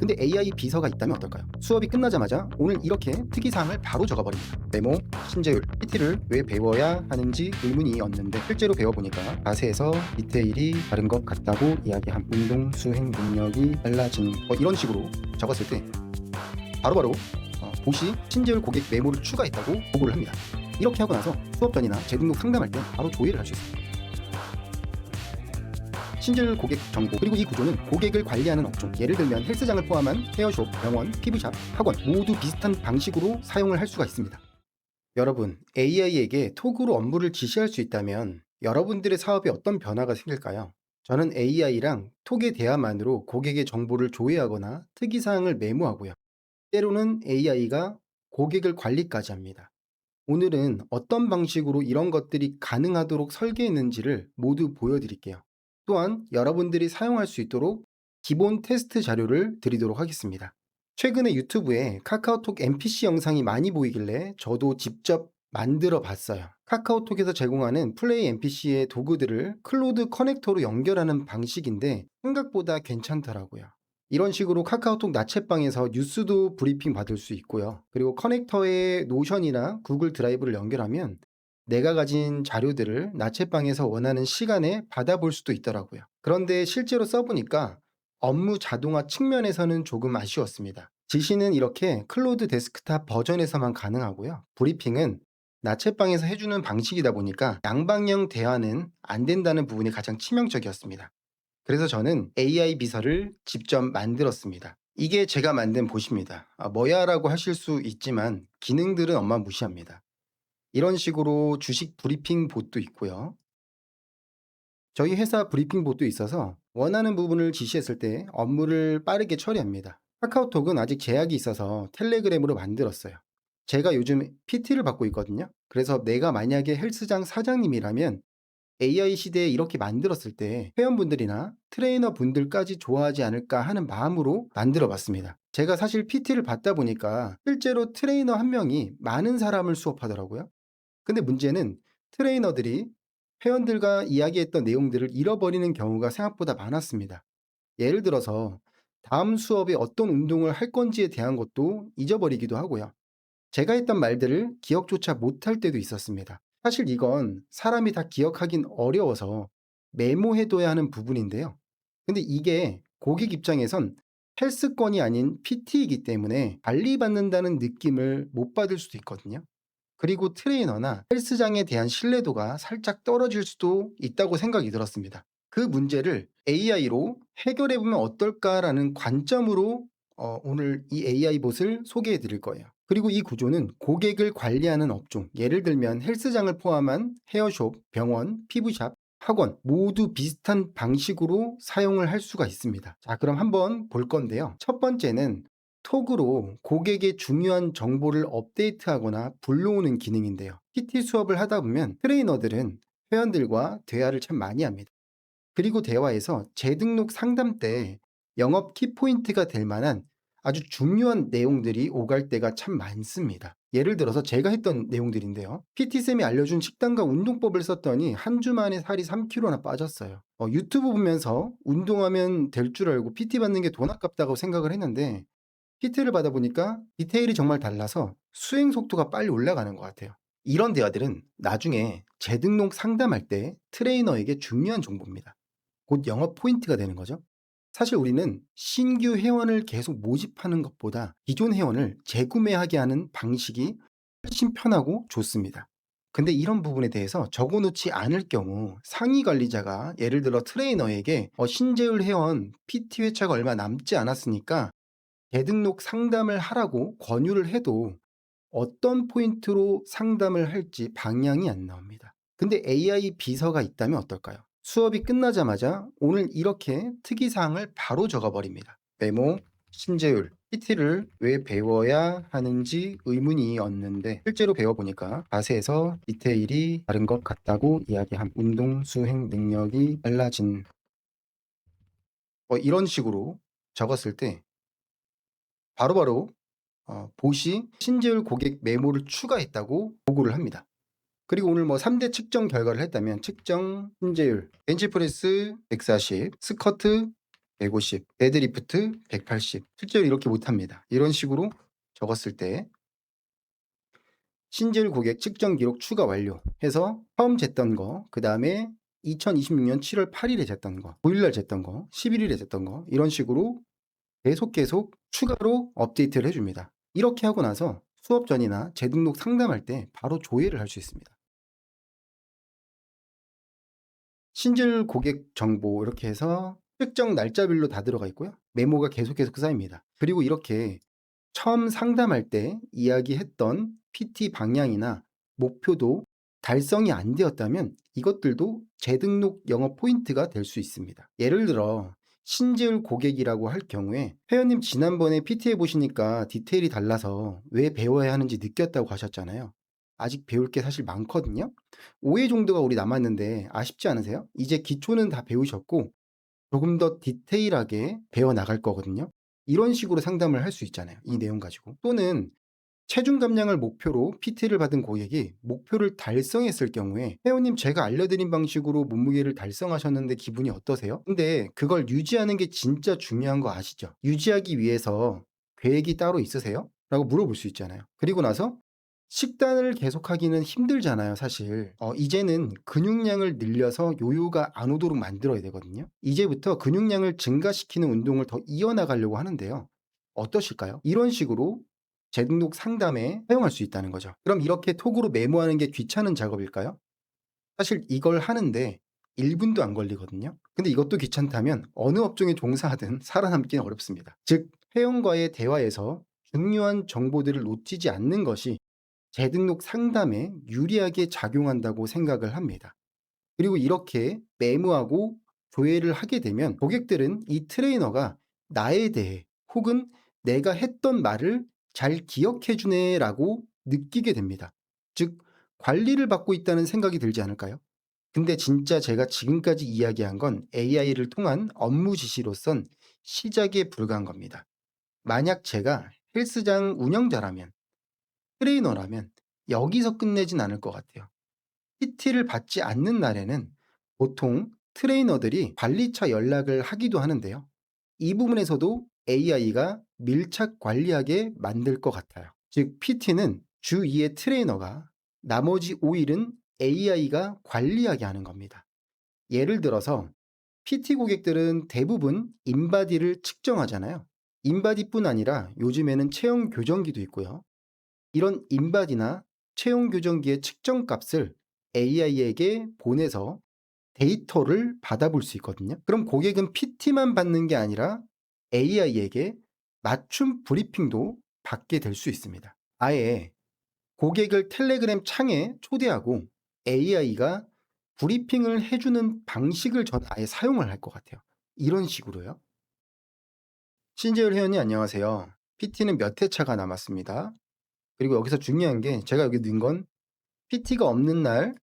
근데 AI 비서가 있다면 어떨까요? 수업이 끝나자마자 오늘 이렇게 특이사항을 바로 적어버립니다. 메모, 신재율, PT를 왜 배워야 하는지 의문이었는데 실제로 배워보니까 자세에서 디테일이 다른 것 같다고 이야기함. 운동, 수행 능력이 달라지는 이런 식으로 적었을 때 바로바로 보시 신재율 고객 메모를 추가했다고 보고를 합니다. 이렇게 하고 나서 수업 전이나 재등록 상담할 때 바로 조회를 할 수 있습니다. 신재율 고객 정보, 그리고 이 구조는 고객을 관리하는 업종, 예를 들면 헬스장을 포함한 헤어숍, 병원, 피부샵, 학원 모두 비슷한 방식으로 사용을 할 수가 있습니다. 여러분, AI에게 톡으로 업무를 지시할 수 있다면 여러분들의 사업에 어떤 변화가 생길까요? 저는 AI랑 톡의 대화만으로 고객의 정보를 조회하거나 특이사항을 메모하고요. 때로는 AI가 고객을 관리까지 합니다. 오늘은 어떤 방식으로 이런 것들이 가능하도록 설계했는지를 모두 보여드릴게요. 또한 여러분들이 사용할 수 있도록 기본 테스트 자료를 드리도록 하겠습니다. 최근에 유튜브에 카카오톡 NPC 영상이 많이 보이길래 저도 직접 만들어 봤어요. 카카오톡에서 제공하는 플레이 NPC의 도구들을 클로드 커넥터로 연결하는 방식인데 생각보다 괜찮더라고요. 이런 식으로 카카오톡 나챗방에서 뉴스도 브리핑 받을 수 있고요. 그리고 커넥터에 노션이나 구글 드라이브를 연결하면 내가 가진 자료들을 나챗방에서 원하는 시간에 받아볼 수도 있더라고요. 그런데 실제로 써보니까 업무 자동화 측면에서는 조금 아쉬웠습니다. 지시는 이렇게 클로드 데스크탑 버전에서만 가능하고요. 브리핑은 나챗방에서 해주는 방식이다 보니까 양방향 대화는 안 된다는 부분이 가장 치명적이었습니다. 그래서 저는 AI 비서를 직접 만들었습니다. 이게 제가 만든 봇입니다. 뭐야 라고 하실 수 있지만 기능들은 어마무시합니다. 이런 식으로 주식 브리핑 봇도 있고요. 저희 회사 브리핑 봇도 있어서 원하는 부분을 지시했을 때 업무를 빠르게 처리합니다. 카카오톡은 아직 제약이 있어서 텔레그램으로 만들었어요. 제가 요즘 PT를 받고 있거든요. 그래서 내가 만약에 헬스장 사장님이라면 AI 시대에 이렇게 만들었을 때 회원분들이나 트레이너 분들까지 좋아하지 않을까 하는 마음으로 만들어 봤습니다. 제가 사실 PT를 받다 보니까 실제로 트레이너 한 명이 많은 사람을 수업하더라고요. 근데 문제는 트레이너들이 회원들과 이야기했던 내용들을 잃어버리는 경우가 생각보다 많았습니다. 예를 들어서 다음 수업에 어떤 운동을 할 건지에 대한 것도 잊어버리기도 하고요. 제가 했던 말들을 기억조차 못할 때도 있었습니다. 사실 이건 사람이 다 기억하긴 어려워서 메모해둬야 하는 부분인데요. 근데 이게 고객 입장에선 헬스권이 아닌 PT이기 때문에 관리받는다는 느낌을 못 받을 수도 있거든요. 그리고 트레이너나 헬스장에 대한 신뢰도가 살짝 떨어질 수도 있다고 생각이 들었습니다. 그 문제를 AI로 해결해보면 어떨까라는 관점으로 오늘 이 AI 봇을 소개해 드릴 거예요. 그리고 이 구조는 고객을 관리하는 업종, 예를 들면 헬스장을 포함한 헤어숍, 병원, 피부샵, 학원 모두 비슷한 방식으로 사용을 할 수가 있습니다. 자, 그럼 한번 볼 건데요. 첫 번째는 톡으로 고객의 중요한 정보를 업데이트하거나 불러오는 기능인데요. PT 수업을 하다 보면 트레이너들은 회원들과 대화를 참 많이 합니다. 그리고 대화에서 재등록 상담 때 영업 키포인트가 될 만한 아주 중요한 내용들이 오갈 때가 참 많습니다. 예를 들어서 제가 했던 내용들인데요. PT쌤이 알려준 식단과 운동법을 썼더니 한 주 만에 살이 3kg나 빠졌어요. 유튜브 보면서 운동하면 될 줄 알고 PT 받는 게 돈 아깝다고 생각을 했는데 PT를 받아보니까 디테일이 정말 달라서 수행 속도가 빨리 올라가는 것 같아요. 이런 대화들은 나중에 재등록 상담할 때 트레이너에게 중요한 정보입니다. 곧 영업 포인트가 되는 거죠. 사실 우리는 신규 회원을 계속 모집하는 것보다 기존 회원을 재구매하게 하는 방식이 훨씬 편하고 좋습니다. 근데 이런 부분에 대해서 적어놓지 않을 경우 상위 관리자가 예를 들어 트레이너에게 신재율 회원 PT 회차가 얼마 남지 않았으니까 재등록 상담을 하라고 권유를 해도 어떤 포인트로 상담을 할지 방향이 안 나옵니다. 근데 AI 비서가 있다면 어떨까요? 수업이 끝나자마자 오늘 이렇게 특이사항을 바로 적어버립니다. 메모, 신재율, PT를 왜 배워야 하는지 의문이었는데 실제로 배워보니까 자세에서 디테일이 다른 것 같다고 이야기함. 운동, 수행 능력이 달라진 이런 식으로 적었을 때 바로바로 봇이 신재율 고객 메모를 추가했다고 보고를 합니다. 그리고 오늘 3대 측정 결과를 했다면 측정 신재율, 벤치프레스 140, 스쿼트 150, 데드리프트 180. 실제로 이렇게 못합니다. 이런 식으로 적었을 때 신지율 고객 측정 기록 추가 완료 해서 처음 쟀던 거, 그 다음에 2026년 7월 8일에 쟀던 거, 9일날 쟀던 거, 11일에 쟀던 거, 이런 식으로 계속 추가로 업데이트를 해줍니다. 이렇게 하고 나서 수업 전이나 재등록 상담할 때 바로 조회를 할 수 있습니다. 신지율 고객 정보 이렇게 해서 특정 날짜별로 다 들어가 있고요. 메모가 계속 쌓입니다. 그리고 이렇게 처음 상담할 때 이야기했던 PT 방향이나 목표도 달성이 안 되었다면 이것들도 재등록 영업 포인트가 될 수 있습니다. 예를 들어 신지율 고객이라고 할 경우에 회원님 지난번에 PT 해보시니까 디테일이 달라서 왜 배워야 하는지 느꼈다고 하셨잖아요. 아직 배울 게 사실 많거든요. 5회 정도가 우리 남았는데 아쉽지 않으세요? 이제 기초는 다 배우셨고 조금 더 디테일하게 배워나갈 거거든요. 이런 식으로 상담을 할 수 있잖아요. 이 내용 가지고. 또는 체중 감량을 목표로 PT를 받은 고객이 목표를 달성했을 경우에 회원님 제가 알려드린 방식으로 몸무게를 달성하셨는데 기분이 어떠세요? 근데 그걸 유지하는 게 진짜 중요한 거 아시죠? 유지하기 위해서 계획이 따로 있으세요? 라고 물어볼 수 있잖아요. 그리고 나서 식단을 계속하기는 힘들잖아요, 사실. 이제는 근육량을 늘려서 요요가 안 오도록 만들어야 되거든요. 이제부터 근육량을 증가시키는 운동을 더 이어나가려고 하는데요. 어떠실까요? 이런 식으로 재등록 상담에 사용할 수 있다는 거죠. 그럼 이렇게 톡으로 메모하는 게 귀찮은 작업일까요? 사실 이걸 하는데 1분도 안 걸리거든요. 근데 이것도 귀찮다면 어느 업종에 종사하든 살아남기는 어렵습니다. 즉, 회원과의 대화에서 중요한 정보들을 놓치지 않는 것이 재등록 상담에 유리하게 작용한다고 생각을 합니다. 그리고 이렇게 메모하고 조회를 하게 되면 고객들은 이 트레이너가 나에 대해 혹은 내가 했던 말을 잘 기억해 주네라고 느끼게 됩니다. 즉, 관리를 받고 있다는 생각이 들지 않을까요? 근데 진짜 제가 지금까지 이야기한 건 AI를 통한 업무 지시로선 시작에 불과한 겁니다. 만약 제가 헬스장 운영자라면, 트레이너라면 여기서 끝내진 않을 것 같아요. PT를 받지 않는 날에는 보통 트레이너들이 관리차 연락을 하기도 하는데요. 이 부분에서도 AI가 밀착 관리하게 만들 것 같아요. 즉, PT는 주 2의 트레이너가, 나머지 5일은 AI가 관리하게 하는 겁니다. 예를 들어서 PT 고객들은 대부분 인바디를 측정하잖아요. 인바디뿐 아니라 요즘에는 체형 교정기도 있고요. 이런 인바디나 체형 교정기의 측정 값을 AI에게 보내서 데이터를 받아볼 수 있거든요. 그럼 고객은 PT만 받는 게 아니라 AI에게 맞춤 브리핑도 받게 될 수 있습니다. 아예 고객을 텔레그램 창에 초대하고 AI가 브리핑을 해주는 방식을 전 아예 사용을 할 것 같아요. 이런 식으로요. 신재율 회원님 안녕하세요. PT는 몇 회차가 남았습니다. 그리고 여기서 중요한 게 제가 여기 넣은 건 PT가 없는 날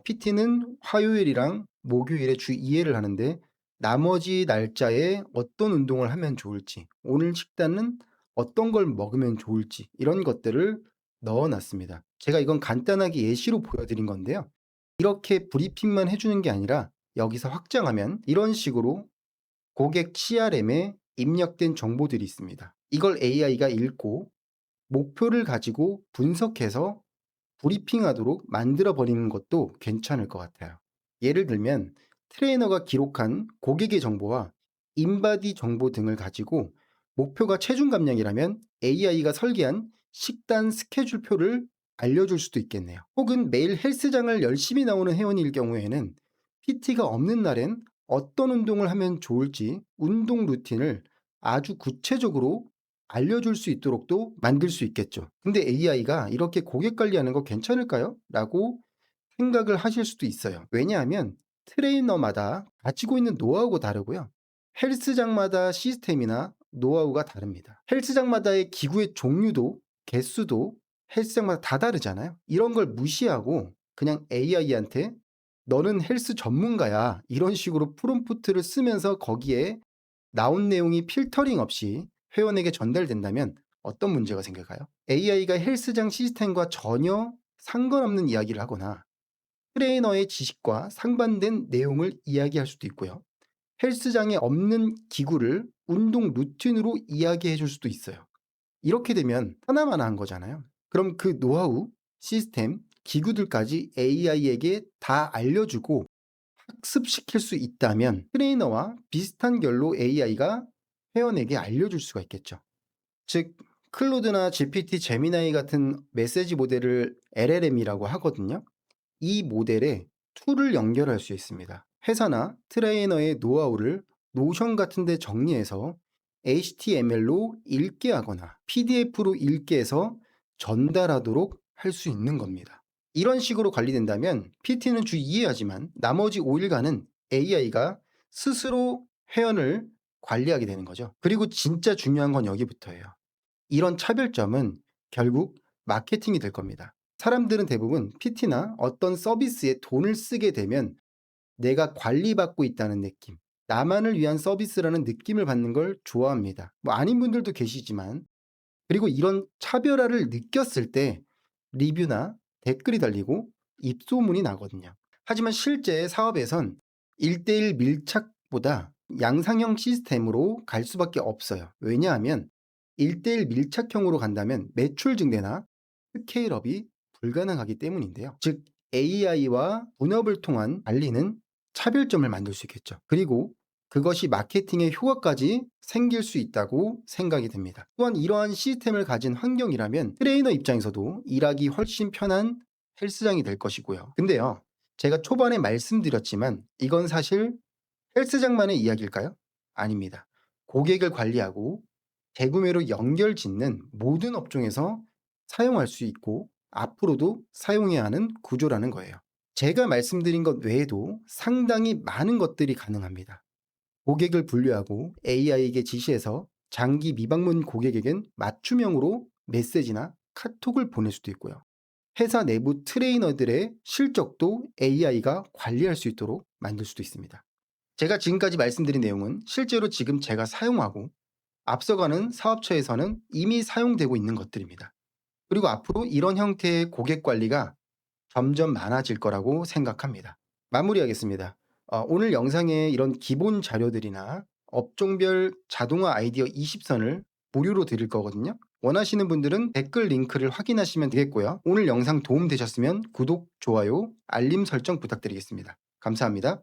PT는 화요일이랑 목요일에 주 2회를 하는데 나머지 날짜에 어떤 운동을 하면 좋을지, 오늘 식단은 어떤 걸 먹으면 좋을지 이런 것들을 넣어 놨습니다. 제가 이건 간단하게 예시로 보여드린 건데요. 이렇게 브리핑만 해주는 게 아니라 여기서 확장하면 이런 식으로 고객 CRM에 입력된 정보들이 있습니다. 이걸 AI가 읽고 목표를 가지고 분석해서 브리핑하도록 만들어 버리는 것도 괜찮을 것 같아요. 예를 들면 트레이너가 기록한 고객의 정보와 인바디 정보 등을 가지고 목표가 체중 감량이라면 AI가 설계한 식단 스케줄표를 알려줄 수도 있겠네요. 혹은 매일 헬스장을 열심히 나오는 회원일 경우에는 PT가 없는 날엔 어떤 운동을 하면 좋을지 운동 루틴을 아주 구체적으로 알려줄 수 있도록도 만들 수 있겠죠. 근데 AI가 이렇게 고객 관리하는 거 괜찮을까요? 라고 생각을 하실 수도 있어요. 왜냐하면 트레이너마다 가지고 있는 노하우가 다르고요. 헬스장마다 시스템이나 노하우가 다릅니다. 헬스장마다의 기구의 종류도 개수도 헬스장마다 다 다르잖아요. 이런 걸 무시하고 그냥 AI한테 너는 헬스 전문가야 이런 식으로 프롬프트를 쓰면서 거기에 나온 내용이 필터링 없이 회원에게 전달된다면 어떤 문제가 생길까요? AI가 헬스장 시스템과 전혀 상관없는 이야기를 하거나 트레이너의 지식과 상반된 내용을 이야기할 수도 있고요. 헬스장에 없는 기구를 운동 루틴으로 이야기해 줄 수도 있어요. 이렇게 되면 하나마나한 거잖아요. 그럼 그 노하우, 시스템, 기구들까지 AI에게 다 알려주고 학습시킬 수 있다면 트레이너와 비슷한 결로 AI가 회원에게 알려줄 수가 있겠죠. 즉, 클로드나 GPT, 제미나이 같은 메시지 모델을 LLM이라고 하거든요. 이 모델에 툴을 연결할 수 있습니다. 회사나 트레이너의 노하우를 노션 같은 데 정리해서 HTML로 읽게 하거나 PDF로 읽게 해서 전달하도록 할 수 있는 겁니다. 이런 식으로 관리된다면 PT는 주 2회 하지만 나머지 5일간은 AI가 스스로 회원을 관리하게 되는 거죠. 그리고 진짜 중요한 건 여기부터예요. 이런 차별점은 결국 마케팅이 될 겁니다. 사람들은 대부분 PT나 어떤 서비스에 돈을 쓰게 되면 내가 관리받고 있다는 느낌, 나만을 위한 서비스라는 느낌을 받는 걸 좋아합니다. 뭐 아닌 분들도 계시지만, 그리고 이런 차별화를 느꼈을 때 리뷰나 댓글이 달리고 입소문이 나거든요. 하지만 실제 사업에선 1대1 밀착보다 양상형 시스템으로 갈 수밖에 없어요. 왜냐하면 1대1 밀착형으로 간다면 매출 증대나 스케일업이 불가능하기 때문인데요. 즉 AI와 분업을 통한 관리는 차별점을 만들 수 있겠죠. 그리고 그것이 마케팅의 효과까지 생길 수 있다고 생각이 됩니다. 또한 이러한 시스템을 가진 환경이라면 트레이너 입장에서도 일하기 훨씬 편한 헬스장이 될 것이고요. 근데요, 제가 초반에 말씀드렸지만 이건 사실 헬스장만의 이야기일까요? 아닙니다. 고객을 관리하고 재구매로 연결 짓는 모든 업종에서 사용할 수 있고 앞으로도 사용해야 하는 구조라는 거예요. 제가 말씀드린 것 외에도 상당히 많은 것들이 가능합니다. 고객을 분류하고 AI에게 지시해서 장기 미방문 고객에겐 맞춤형으로 메시지나 카톡을 보낼 수도 있고요. 회사 내부 트레이너들의 실적도 AI가 관리할 수 있도록 만들 수도 있습니다. 제가 지금까지 말씀드린 내용은 실제로 지금 제가 사용하고 앞서가는 사업처에서는 이미 사용되고 있는 것들입니다. 그리고 앞으로 이런 형태의 고객 관리가 점점 많아질 거라고 생각합니다. 마무리하겠습니다. 오늘 영상에 이런 기본 자료들이나 업종별 자동화 아이디어 20선을 무료로 드릴 거거든요. 원하시는 분들은 댓글 링크를 확인하시면 되겠고요. 오늘 영상 도움 되셨으면 구독, 좋아요, 알림 설정 부탁드리겠습니다. 감사합니다.